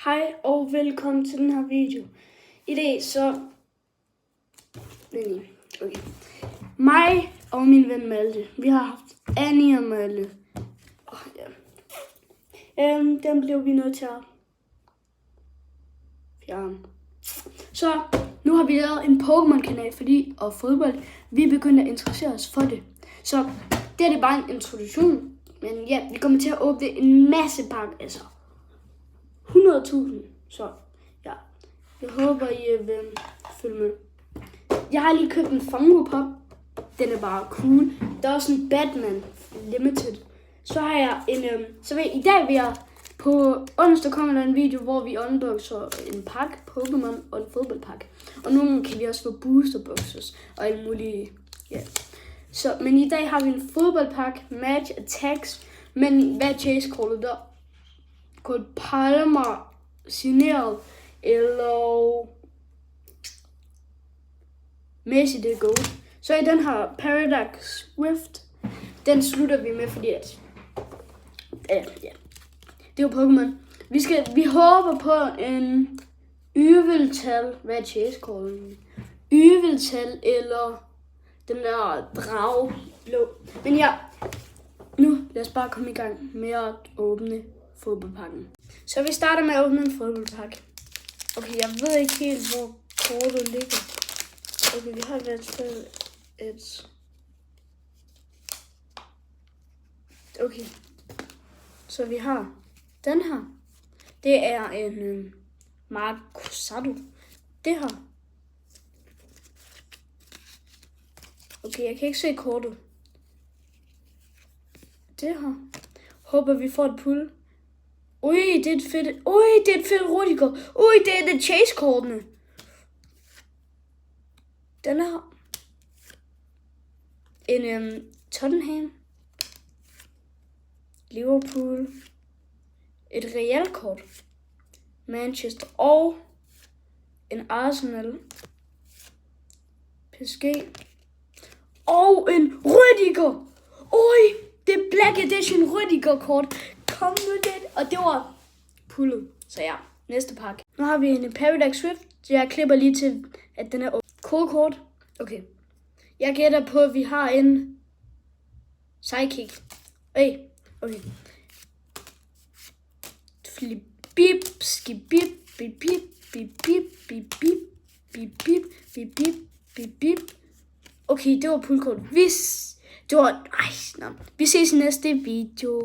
Hej og velkommen til den her video. I dag så... Okay. Mig og min ven Malte, vi har haft Annie og Malte. Den blev vi nødt til at fjerne. Så nu har vi lavet en Pokémon-kanal, og fodbold. Vi begyndte at interessere os for det. Så det er det bare en introduktion. Men ja, vi kommer til at åbne en masse pakker, altså 100.000. Så ja, jeg håber, I vil følge med. Jeg har lige købt en Funko Pop. Den er bare cool. Der er også en Batman Limited. Så har jeg i dag vil jeg på onsdag kommer der en video, hvor vi unboxer en pakke Pokémon og en fodboldpakke. Og nu kan vi også få boosterboxes og alle mulige, ja. Så, men i dag har vi en fodboldpakke, Match Attacks, men hvad chase-kortet der? Kort Palmer signeret, eller Messi det er gold. Så i den her Paradox Swift, den slutter vi med, fordi at ja, det er jo Pokémon. Vi håber på en Yveltal, hvad er chase-kortet? Yveltal eller den der drag blå. Men ja, nu lad os bare komme i gang med at åbne fodboldpakken. Så vi starter med at åbne en fodboldpakke. Okay, jeg ved ikke helt, hvor kortet ligger. Okay, vi har i hvert fald et... Okay, så vi har den her. Det er en Marcosado. Det her. Okay, jeg kan ikke se kortet. Det her. Håber vi får et pull. Ui, det er et fedt Rudiger. Ui, det er det chase-kortene. Den her. En Tottenham. Liverpool. Et Real-kort. Manchester og en Arsenal. PSG. Og en Rudiger. Ui, det er Black Edition Rudiger-kort. Kom nu det. Og det var pullet. Så ja, næste pakke. Nu har vi en Paradox Swift. Jeg klipper lige til, at den er kort. Okay. Jeg gætter på, at vi har en Psychic. Okay. Flip, bip, skip, bip, bip, bip, bip, bip, bip, bip, bip, bip, bip, bip, bip, bip. Okay, det var pullkort. Vi ses i næste video.